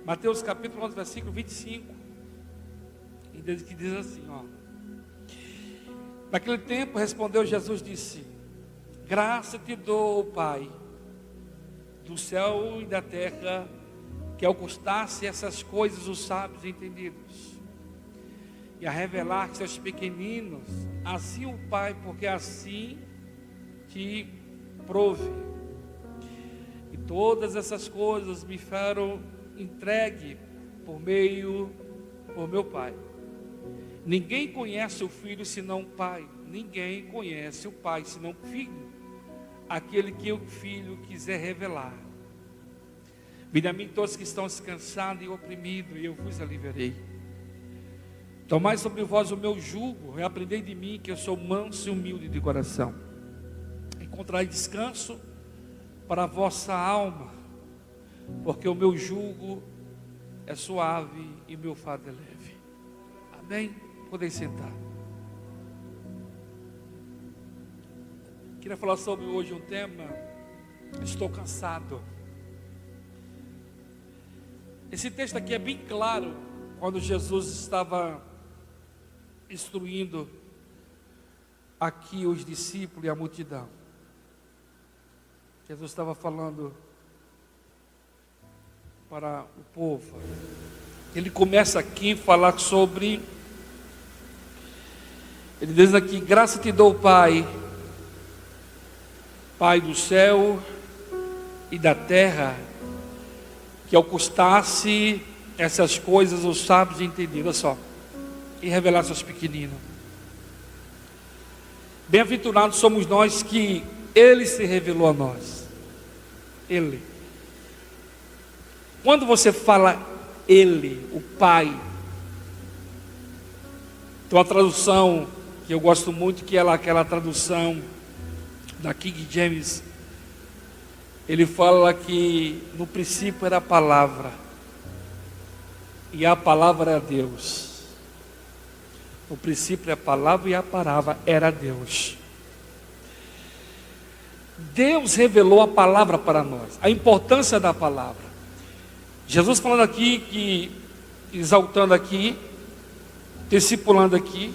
Mateus capítulo 11, versículo 25. Que diz assim, ó. Naquele tempo respondeu Jesus, disse: graça te dou, Pai, do céu e da terra, que ocultasse essas coisas os sábios e entendidos, e a revelar que seus pequeninos, assim o Pai, porque assim te prove. E todas essas coisas me foram entregue por meu Pai. Ninguém conhece o Filho senão o Pai. Ninguém conhece o Pai senão o Filho, aquele que o Filho quiser revelar. Vinde a mim todos que estão cansados e oprimidos, e eu vos aliviarei. Tomai sobre vós o meu jugo, e aprendei de mim, que eu sou manso e humilde de coração. Encontrai descanso para a vossa alma, porque o meu jugo é suave e meu fardo é leve. Amém? Podem sentar. Queria falar sobre hoje um tema: estou cansado. Esse texto aqui é bem claro, quando Jesus estava instruindo aqui os discípulos e a multidão. Jesus estava falando para o povo. Ele começa aqui a falar sobre, ele diz aqui: graça te dou, Pai, Pai do céu e da terra, que ocultasse essas coisas os sábios entendidos. Olha só, e revelasse aos pequeninos. Bem-aventurados somos nós que Ele se revelou a nós. Ele. Quando você fala Ele, o Pai, tem uma tradução que eu gosto muito, que é aquela tradução da King James. Ele fala que no princípio era a palavra, e a palavra era Deus. No princípio a palavra, e a palavra era Deus. Deus revelou a palavra para nós, a importância da palavra. Jesus falando aqui, que exaltando aqui, discipulando aqui,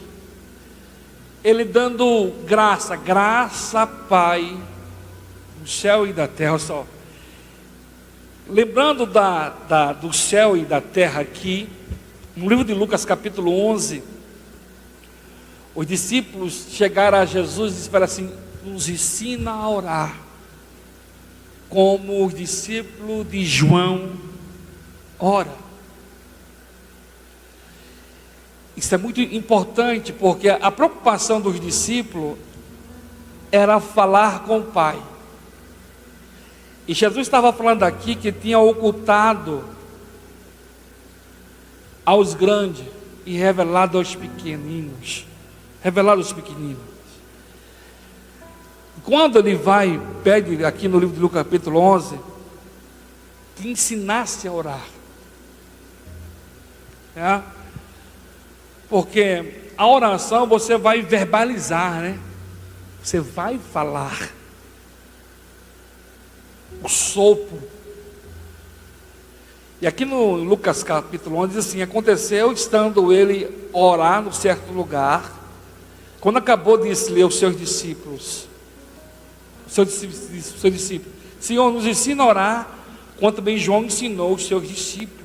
Ele dando graça, Pai do céu e da terra. Olha só, lembrando do céu e da terra aqui, no livro de Lucas capítulo 11, os discípulos chegaram a Jesus e disseram assim: nos ensina a orar, como os discípulos de João ora. Isso é muito importante, porque a preocupação dos discípulos era falar com o Pai. E Jesus estava falando aqui que tinha ocultado aos grandes e revelado aos pequeninos. Revelado aos pequeninos. Quando ele pede aqui no livro de Lucas capítulo 11, que ensinasse a orar. Porque a oração você vai verbalizar, né? Você vai falar. O sopro. E aqui no Lucas capítulo 11 diz assim: aconteceu estando ele orar no certo lugar, quando acabou de ler os seus discípulos, Senhor, nos ensina a orar, como também João ensinou os seus discípulos.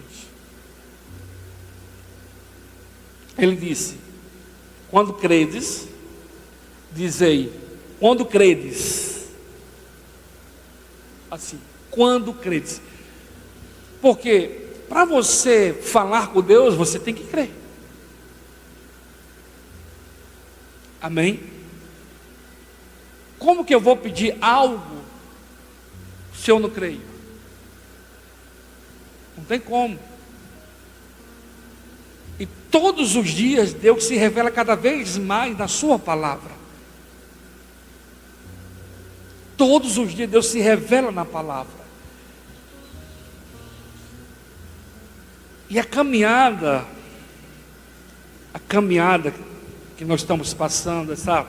Ele disse: quando credes, dizei, quando credes, assim, quando credes, porque para você falar com Deus, você tem que crer. Amém? Como que eu vou pedir algo se eu não creio? Não tem como. E todos os dias Deus se revela cada vez mais na sua palavra. Todos os dias Deus se revela na palavra. E a caminhada que nós estamos passando, essa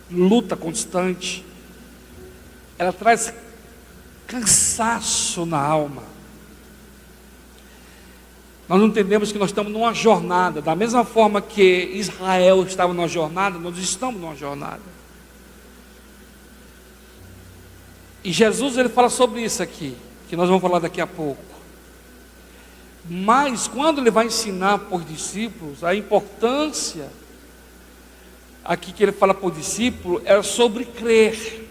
luta constante, ela traz cansaço na alma. Nós não entendemos que nós estamos numa jornada. Da mesma forma que Israel estava numa jornada, nós estamos numa jornada. E Jesus, ele fala sobre isso aqui, que nós vamos falar daqui a pouco. Mas quando ele vai ensinar para os discípulos, a importância aqui que ele fala para o discípulo é sobre crer.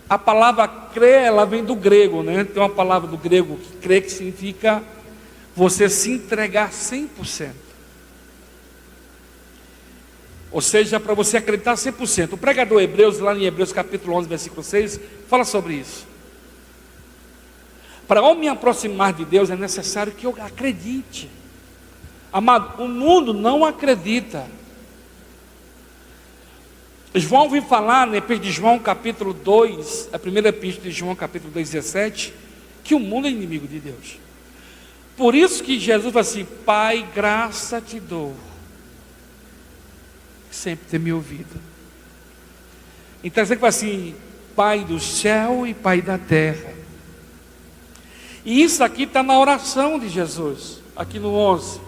A palavra crer, ela vem do grego, né? Tem uma palavra do grego que crer, que significa você se entregar 100%. Ou seja, para você acreditar 100%. O pregador Hebreus, lá em Hebreus capítulo 11, versículo 6, fala sobre isso. Para eu me aproximar de Deus é necessário que eu acredite. Amado, o mundo não acredita. João vem falar na Epístola de João capítulo 2, a primeira Epístola de João capítulo 2, 17, que o mundo é inimigo de Deus. Por isso que Jesus fala assim: Pai, graça te dou, sempre ter me ouvido. Então você fala assim: Pai do céu e Pai da terra. E isso aqui está na oração de Jesus, aqui no 11.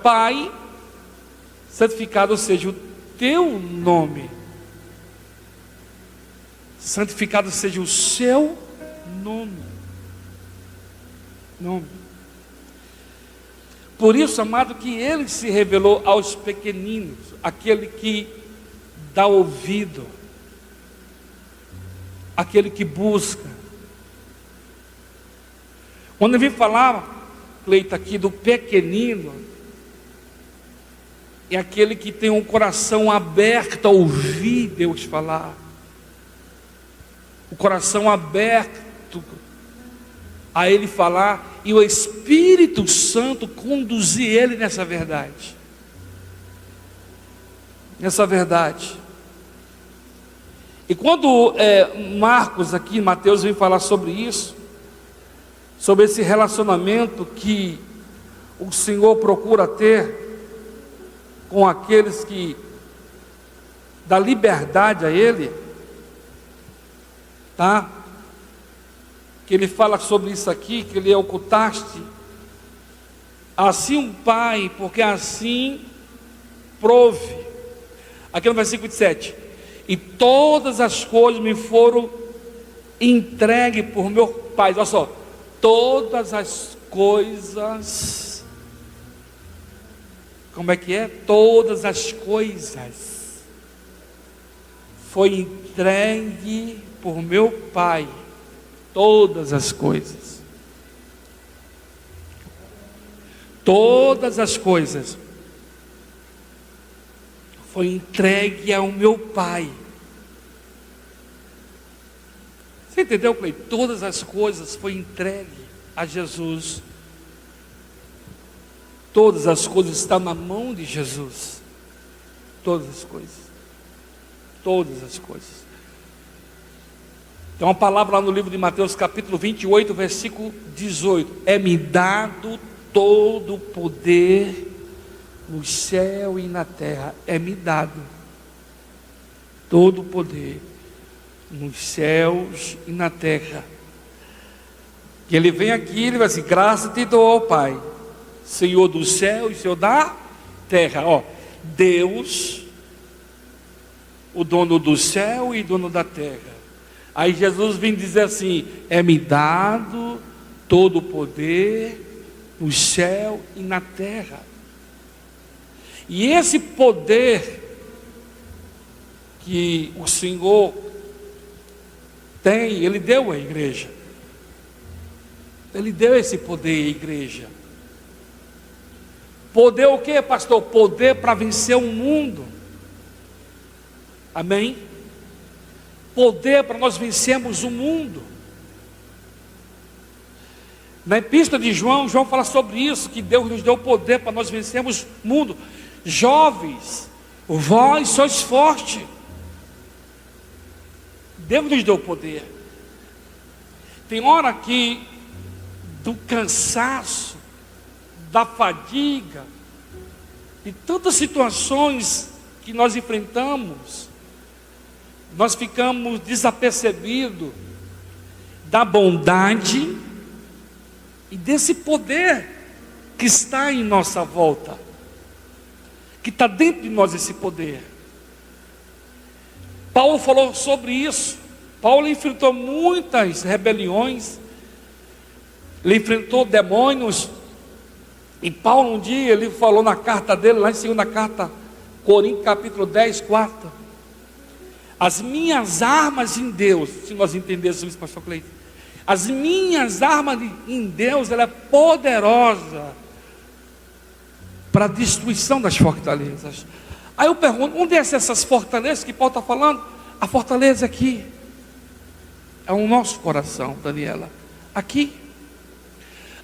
Pai, santificado seja o teu nome, santificado seja o seu nome. Por isso, amado, que ele se revelou aos pequeninos, aquele que dá ouvido, aquele que busca. Quando eu vim falar, Cleito, aqui do pequenino, é aquele que tem um coração aberto a ouvir Deus falar, o coração aberto a Ele falar, e o Espírito Santo conduzir ele nessa verdade. E quando Marcos aqui, Mateus vem falar sobre isso, sobre esse relacionamento que o Senhor procura ter com aqueles que dá liberdade a Ele, tá? Que ele fala sobre isso aqui, que ele ocultaste, assim um pai, porque assim prove, aqui no versículo 27, e todas as coisas me foram entregues por meu Pai. Olha só, todas as coisas, como é que é? Todas as coisas foi entregue por meu Pai. Todas as coisas. Todas as coisas foi entregue ao meu Pai. Você entendeu, Cleiton? Todas as coisas foi entregue a Jesus. Todas as coisas estão na mão de Jesus. Todas as coisas. Todas as coisas. Tem uma palavra lá no livro de Mateus capítulo 28, versículo 18. É-me dado todo o poder no céu e na terra. É-me dado todo o poder nos céus e na terra. E ele vem aqui, ele vai assim: graça te dou, Pai, Senhor do céu e Senhor da terra. Ó, Deus, o dono do céu e dono da terra. Aí Jesus vem dizer assim: é-me dado todo o poder no céu e na terra. E esse poder que o Senhor tem, Ele deu à igreja. Ele deu esse poder à igreja. Poder o que, pastor? Poder para vencer o mundo. Amém? Poder para nós vencermos o mundo. Na epístola de João, João fala sobre isso, que Deus nos deu poder para nós vencermos o mundo. Jovens, vós sois fortes. Deus nos deu poder. Tem hora que do cansaço, da fadiga, de tantas situações que nós enfrentamos, nós ficamos desapercebidos da bondade e desse poder que está em nossa volta, que está dentro de nós esse poder. Paulo falou sobre isso. Paulo enfrentou muitas rebeliões, ele enfrentou demônios, e Paulo um dia, ele falou na carta dele, lá em 2 carta, Coríntios capítulo 10, 4, as minhas armas em Deus, se nós entendêssemos isso, pastor Cleiton, as minhas armas em Deus, ela é poderosa para a destruição das fortalezas. Aí eu pergunto, onde é essas fortalezas que Paulo está falando? A fortaleza aqui é o nosso coração, Daniela. Aqui.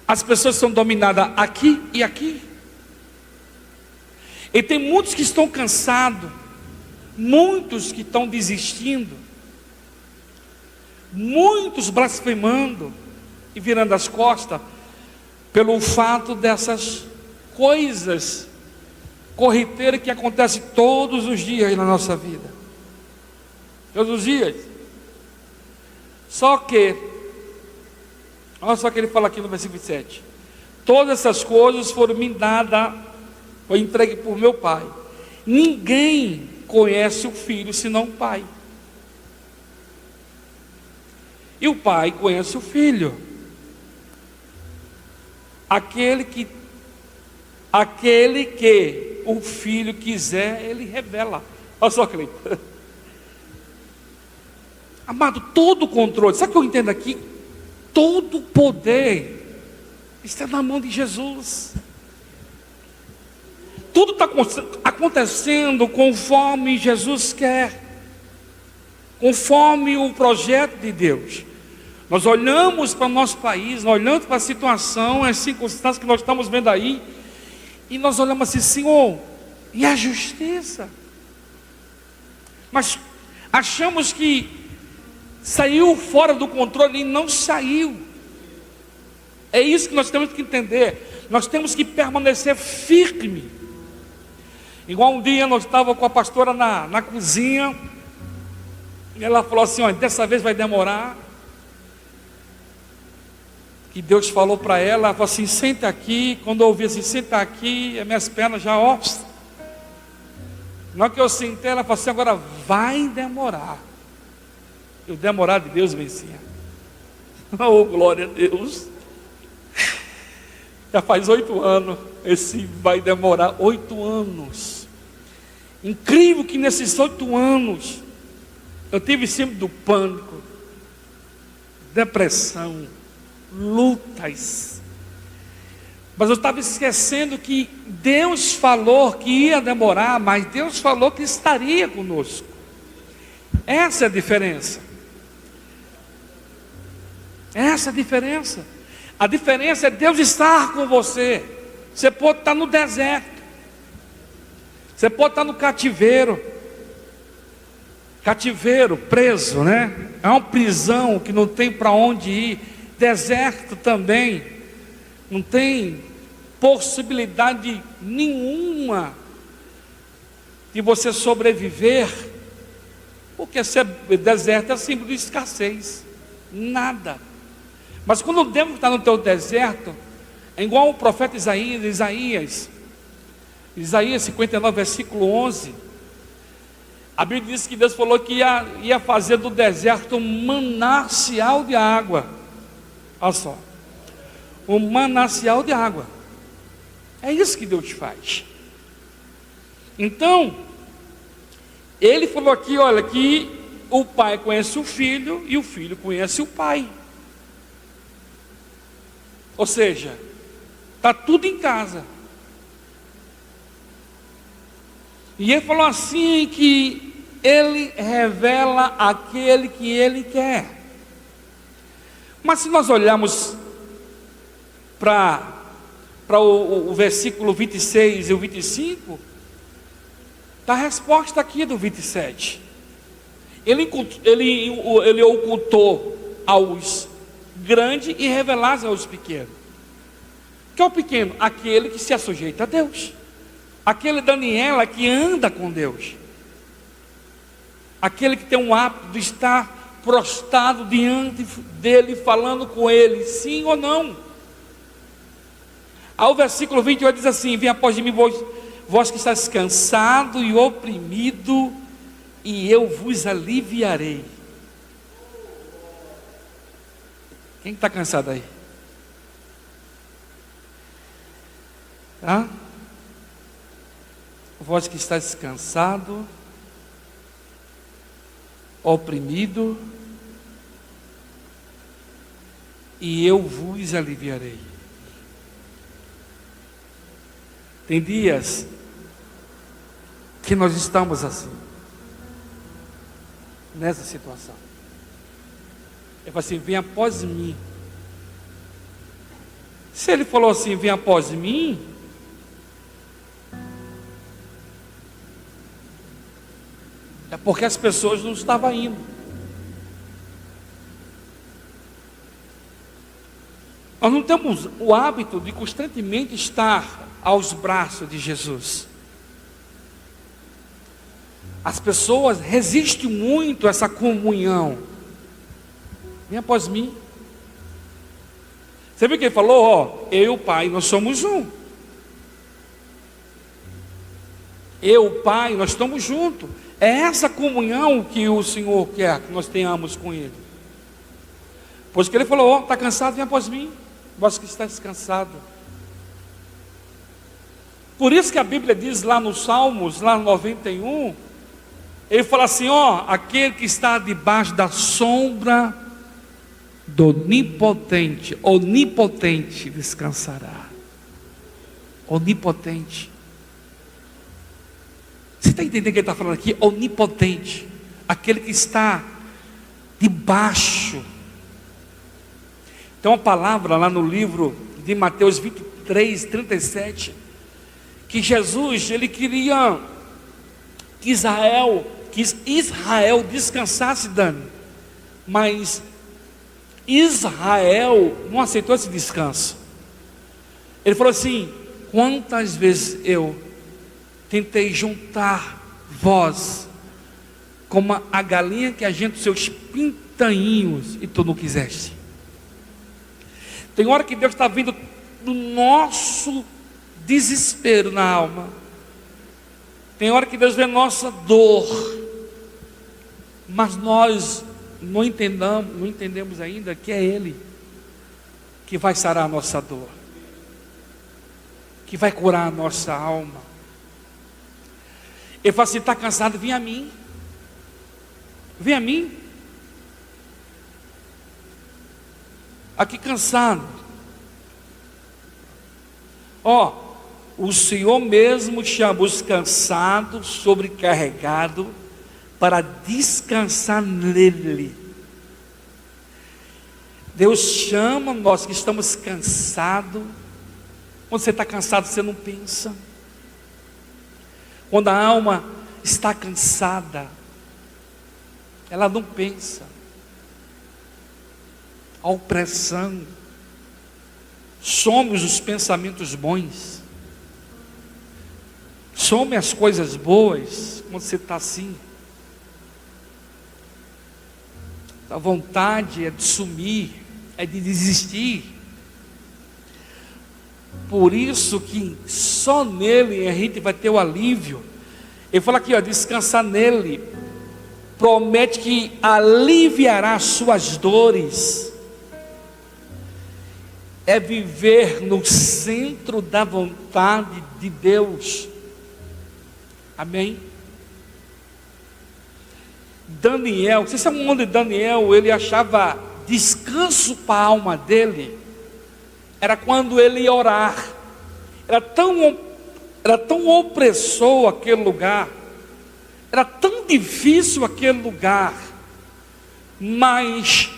As pessoas são dominadas aqui e aqui. E tem muitos que estão cansados, muitos que estão desistindo, muitos blasfemando e virando as costas pelo fato dessas coisas corriqueiras que acontecem todos os dias na nossa vida. Todos os dias. Só que, olha só o que ele fala aqui no versículo 7. Todas essas coisas foram me dadas, foi entregue por meu Pai. Ninguém conhece o Filho senão o Pai. E o Pai conhece o Filho. Aquele que o Filho quiser, Ele revela. Olha só, Cleiton. Amado, todo o controle, sabe o que eu entendo aqui? Todo o poder está na mão de Jesus. Tudo está acontecendo conforme Jesus quer, conforme o projeto de Deus. Nós olhamos para o nosso país, nós olhamos para a situação, as circunstâncias que nós estamos vendo aí, e nós olhamos assim, Senhor, e a justiça? Mas achamos que saiu fora do controle, e não saiu. É isso que nós temos que entender. Nós temos que permanecer firme. Igual um dia nós estávamos com a pastora na cozinha, e ela falou assim, olha, dessa vez vai demorar. Que Deus falou para ela falou assim, senta aqui. Quando eu ouvi assim, senta aqui, as minhas pernas já, ó. Na hora que eu sentei, ela falou assim, agora vai demorar. E o demorar de Deus vencia. Oh, glória a Deus. Já faz 8 anos. Esse vai demorar 8 anos. Incrível que nesses 8 anos eu tive sempre do pânico, depressão, lutas. Mas eu estava esquecendo que Deus falou que ia demorar, mas Deus falou que estaria conosco. Essa é a diferença. Essa é a diferença. A diferença é Deus estar com você. Você pode estar no deserto, você pode estar no cativeiro, preso, né? É uma prisão que não tem para onde ir. Deserto também, não tem possibilidade nenhuma de você sobreviver, porque ser deserto é símbolo de escassez, nada. Mas quando Deus está no teu deserto, é igual o profeta Isaías 59, versículo 11. A Bíblia diz que Deus falou que ia fazer do deserto um manancial de água. Olha só, um manancial de água. É isso que Deus faz. Então, Ele falou aqui, olha, que o Pai conhece o Filho e o Filho conhece o Pai. Ou seja, está tudo em casa. E Ele falou assim que Ele revela aquele que Ele quer. Mas se nós olharmos para o versículo 26 e o 25, está a resposta aqui do 27. Ele ocultou aos grandes e revelasse aos pequenos. Que é o pequeno? Aquele que se assujeita a Deus. Aquele Daniela que anda com Deus. Aquele que tem um hábito de estar prostrado diante dele, falando com ele, sim ou não. Aí o versículo 28 diz assim: vem após de mim, vós que estáis cansado e oprimido, e eu vos aliviarei. Quem está cansado aí? Vós que estáis cansado, oprimido, e eu vos aliviarei. Tem dias que nós estamos assim, nessa situação. Ele fala assim: vem após mim. Se ele falou assim: vem após mim, é porque as pessoas não estavam indo. Nós não temos o hábito de constantemente estar aos braços de Jesus. As pessoas resistem muito a essa comunhão. Vem após mim. Você viu que ele falou? Eu e o Pai, nós somos um. Eu e o Pai, nós estamos juntos. É essa comunhão que o Senhor quer que nós tenhamos com Ele. Pois que Ele falou: está cansado, vem após mim. Vós que está descansado. Por isso que a Bíblia diz lá nos Salmos, lá no 91, ele fala assim: aquele que está debaixo da sombra do onipotente descansará. Onipotente. Você está entendendo o que ele está falando aqui? Onipotente, aquele que está debaixo. Tem uma palavra lá no livro de Mateus 23, 37, que Jesus, ele queria que Israel descansasse, Dani, mas Israel não aceitou esse descanso. Ele falou assim: quantas vezes eu tentei juntar vós como a galinha que ajunta os seus pintainhos, e tu não quiseste. Tem hora que Deus está vindo do nosso desespero na alma. Tem hora que Deus vê nossa dor, mas nós não entendemos ainda que é Ele que vai sarar a nossa dor, que vai curar a nossa alma. Ele fala assim: está cansado? Vem a mim. Vem a mim. Aqui cansado. O Senhor mesmo chama os cansados, sobrecarregados, para descansar nele. Deus chama nós que estamos cansados. Quando você está cansado, você não pensa. Quando a alma está cansada, ela não pensa. A opressão, some os pensamentos bons, some as coisas boas. Quando você está assim, a vontade é de sumir, é de desistir. Por isso que só nele a gente vai ter o alívio. Ele fala aqui, descansar nele, promete que aliviará as suas dores. É viver no centro da vontade de Deus. Amém? Daniel, você sabe onde Daniel, ele achava descanso para a alma dele? Era quando ele ia orar. Era tão opressor aquele lugar, era tão difícil aquele lugar, mas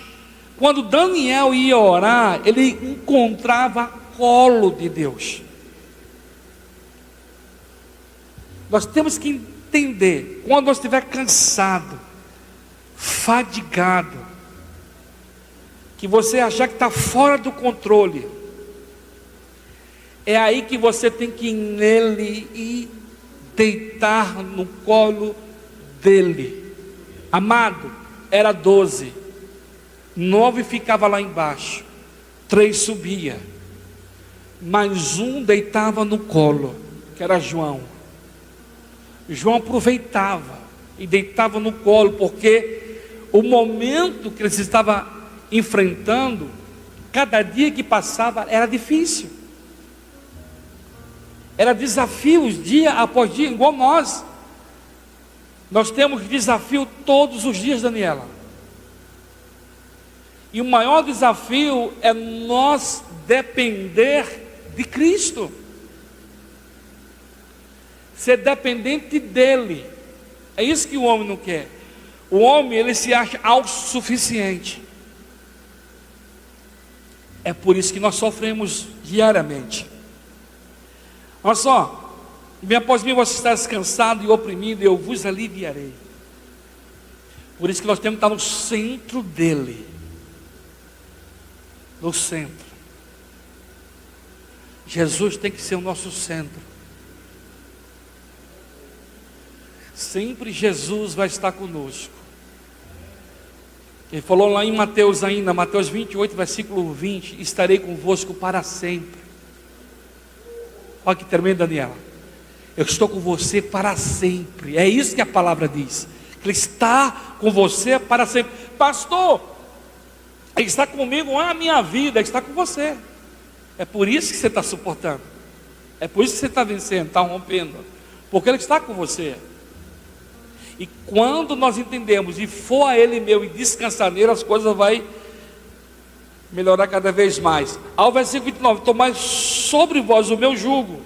quando Daniel ia orar, ele encontrava colo de Deus. Nós temos que entender, quando nós estiver cansado, fadigado, que você achar que está fora do controle, é aí que você tem que ir nele e deitar no colo dele. Amado, era 12, 9 ficava lá embaixo, 3 subia. mas um deitava no colo, que era João. João aproveitava e deitava no colo, porque o momento que eles estavam enfrentando, cada dia que passava era difícil, era desafios dia após dia, igual nós temos desafio todos os dias, Daniela. E o maior desafio é nós depender de Cristo, ser dependente dele. É isso que o homem não quer. O homem, ele se acha autossuficiente. É por isso que nós sofremos diariamente. Olha só, bem após mim você está descansado e oprimido, eu vos aliviarei. Por isso que nós temos que estar no centro dele. No centro. Jesus tem que ser o nosso centro. Sempre Jesus vai estar conosco. Ele falou lá em Mateus ainda, Mateus 28, versículo 20: estarei convosco para sempre. Olha que tremendo, Daniela. Eu estou com você para sempre. É isso que a palavra diz. Ele está com você para sempre. Pastor, Ele está comigo a minha vida. Ele está com você. É por isso que você está suportando. É por isso que você está vencendo, está rompendo. Porque Ele está com você. E quando nós entendemos e for a Ele meu e descansar nele, as coisas vão melhorar cada vez mais. Ao versículo 29: tomai sobre vós o meu jugo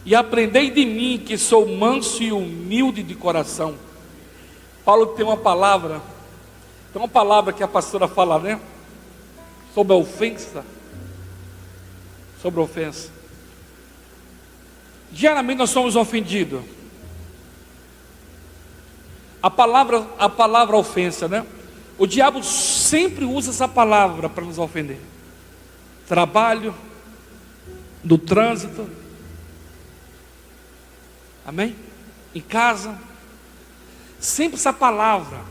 e aprendei de mim, que sou manso e humilde de coração. Paulo tem uma palavra que a pastora fala, né? Sobre a ofensa. Sobre a ofensa. Geralmente nós somos ofendidos. A palavra ofensa, né? O diabo sempre usa essa palavra para nos ofender. Trabalho, no trânsito, amém? Em casa, sempre essa palavra.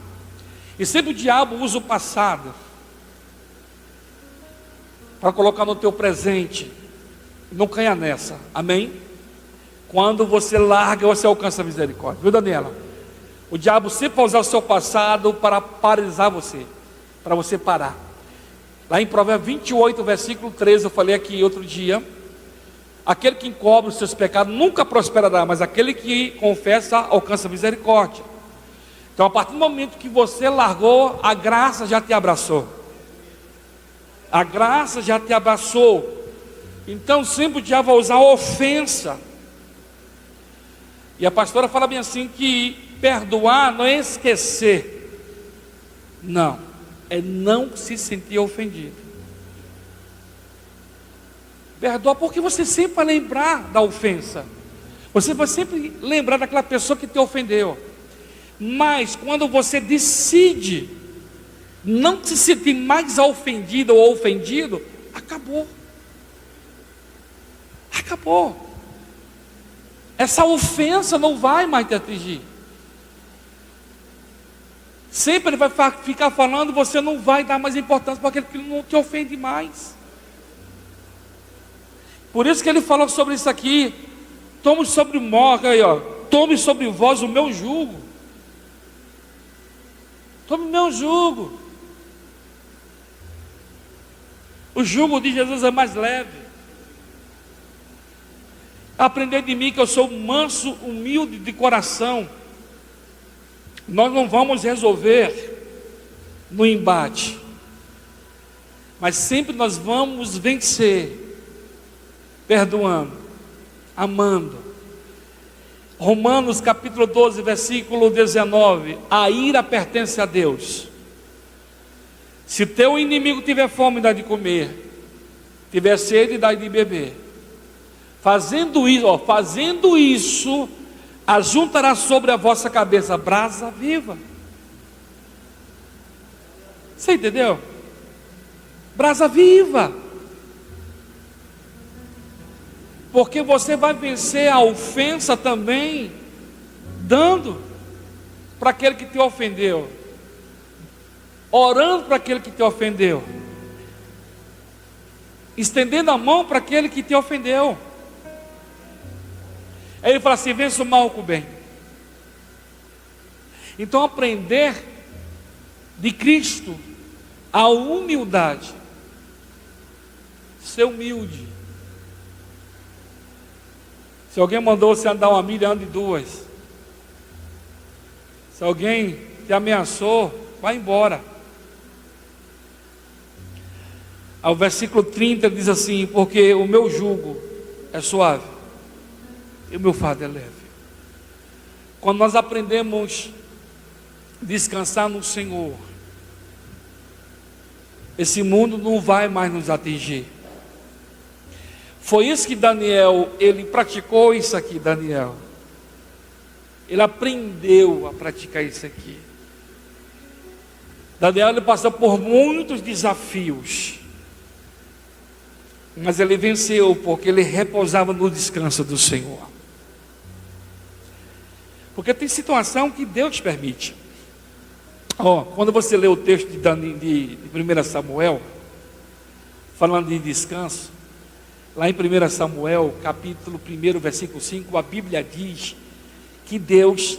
E sempre o diabo usa o passado para colocar no teu presente. Não caia nessa, amém? Quando você larga, você alcança a misericórdia, viu, Daniela? O diabo sempre vai usar o seu passado para paralisar você, para você parar. Lá em Provérbios 28, versículo 13, eu falei aqui outro dia: aquele que encobre os seus pecados nunca prosperará, mas aquele que confessa alcança a misericórdia. Então, a partir do momento que você largou, a graça já te abraçou. A graça já te abraçou. Então, sempre o diabo vai usar a ofensa. E a pastora fala bem assim, que perdoar não é esquecer. Não, é não se sentir ofendido. Perdoar porque você sempre vai lembrar da ofensa. Você vai sempre lembrar daquela pessoa que te ofendeu. Mas quando você decide não se sentir mais ofendido ou ofendido, acabou. Acabou. Essa ofensa não vai mais te atingir. Sempre ele vai ficar falando, você não vai dar mais importância para aquele que não te ofende mais. Por isso que ele falou sobre isso aqui: tome sobre aí, ó, tome sobre vós o meu jugo. Tome o meu jugo. O jugo de Jesus é mais leve. Aprender de mim, que eu sou manso, humilde de coração. Nós não vamos resolver no embate, mas sempre nós vamos vencer perdoando, amando. Romanos capítulo 12, versículo 19: a ira pertence a Deus. Se teu inimigo tiver fome, dá de comer, tiver sede, dá de beber. Fazendo isso, ajuntará sobre a vossa cabeça brasa viva. Você entendeu? Brasa viva. Porque você vai vencer a ofensa também, dando para aquele que te ofendeu, orando para aquele que te ofendeu. estendendo a mão para aquele que te ofendeu. Aí ele fala assim: vença o mal com o bem. Então, aprender de Cristo a humildade, ser humilde. Se alguém mandou você andar 1 milha, ande 2. Se alguém te ameaçou, vai embora. Ao versículo 30 diz assim: porque o meu jugo é suave e o meu fardo é leve. Quando nós aprendemos a descansar no Senhor, esse mundo não vai mais nos atingir. Foi isso que Daniel, ele praticou isso aqui, Daniel. Ele aprendeu a praticar isso aqui. Daniel, ele passou por muitos desafios, mas ele venceu porque ele repousava no descanso do Senhor. Porque tem situação que Deus permite. Quando você lê o texto de 1 Samuel, falando de descanso, lá em 1 Samuel, capítulo 1, versículo 5, a Bíblia diz que Deus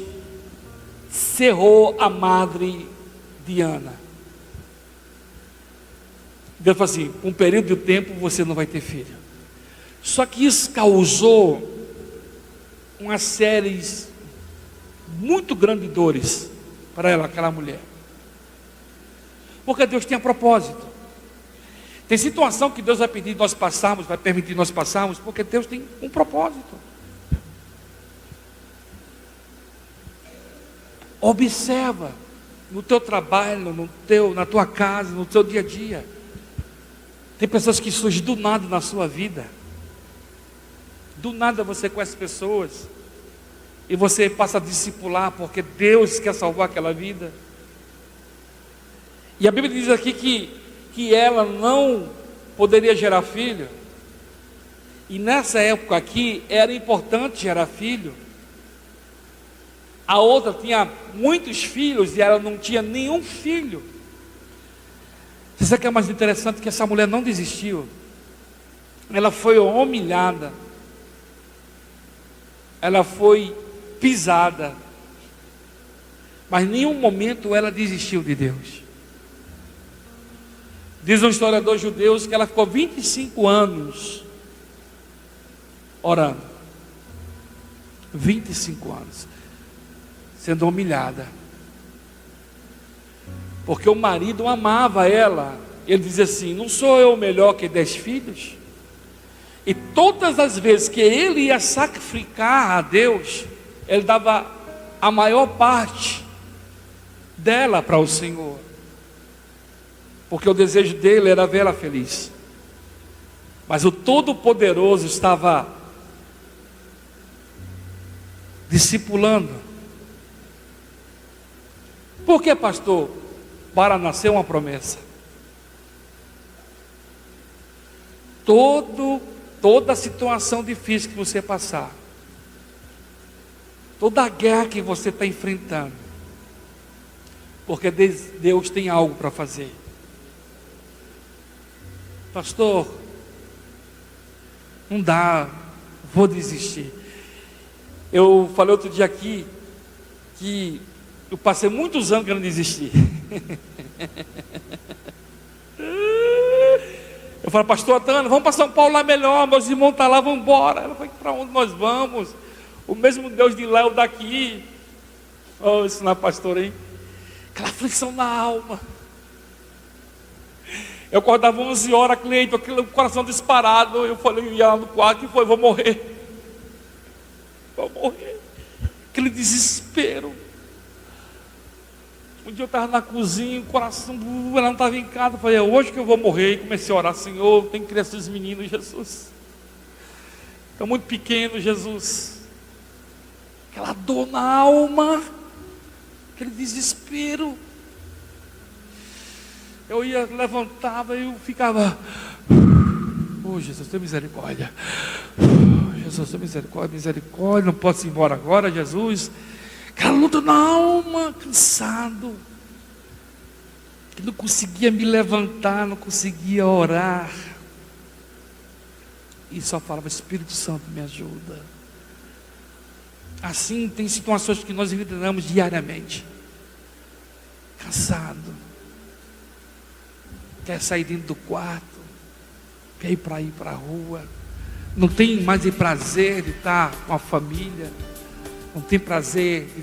cerrou a madre de Ana. Deus falou assim: um período de tempo você não vai ter filho. Só que isso causou uma série muito grande de dores para ela, aquela mulher. Porque Deus tinha propósito. Tem situação que Deus vai pedir nós passarmos, vai permitir nós passarmos, porque Deus tem um propósito. Observa no teu trabalho, na tua casa, no teu dia a dia. Tem pessoas que surgem do nada na sua vida. Do nada você conhece pessoas e você passa a discipular porque Deus quer salvar aquela vida. E a Bíblia diz aqui que ela não poderia gerar filho. E nessa época aqui era importante gerar filho. A outra tinha muitos filhos e ela não tinha nenhum filho. Você sabe o que é mais interessante? Que essa mulher não desistiu. Ela foi humilhada. Ela foi pisada. Mas em nenhum momento ela desistiu de Deus. Diz um historiador judeu que ela ficou 25 anos orando. 25 anos. Sendo humilhada. Porque o marido amava ela. Ele dizia assim: não sou eu melhor que 10 filhos? E todas as vezes que ele ia sacrificar a Deus, ele dava a maior parte dela para o Senhor. Porque o desejo dele era vê-la feliz. Mas o Todo-Poderoso estava discipulando. Por que, pastor? Para nascer uma promessa. Toda situação difícil que você passar, toda a guerra que você está enfrentando, porque Deus tem algo para fazer. Pastor, não dá, vou desistir. Eu falei outro dia aqui que eu passei muitos anos querendo desistir. Eu falei: pastor Antônio, vamos para São Paulo lá melhor, meus irmãos estão lá, vamos embora. Ela falou: para onde nós vamos? O mesmo Deus de lá é o daqui. Oh, isso não é pastor, hein? Aquela aflição na alma. Eu acordava 11 horas, Cleito, aquele coração disparado. Eu falei, eu ia lá no quarto e falei: vou morrer. Vou morrer. Aquele desespero. Um dia eu estava na cozinha, o coração, ela não estava em casa. Eu falei: é hoje que eu vou morrer. E comecei a orar: Senhor, tem que criar esses meninos, Jesus. Estão muito pequenos, Jesus. Aquela dor na alma, aquele desespero. Eu ia, levantava e eu ficava: oh Jesus, tem misericórdia. Jesus, tem misericórdia, misericórdia. Não posso ir embora agora, Jesus. Aquela luta na alma, cansado, que não conseguia me levantar, não conseguia orar. e só falava: Espírito Santo, me ajuda. Assim, tem situações que nós lidamos diariamente. Cansado, quer sair dentro do quarto, quer ir para a rua, não tem mais prazer de estar com a família, não tem prazer de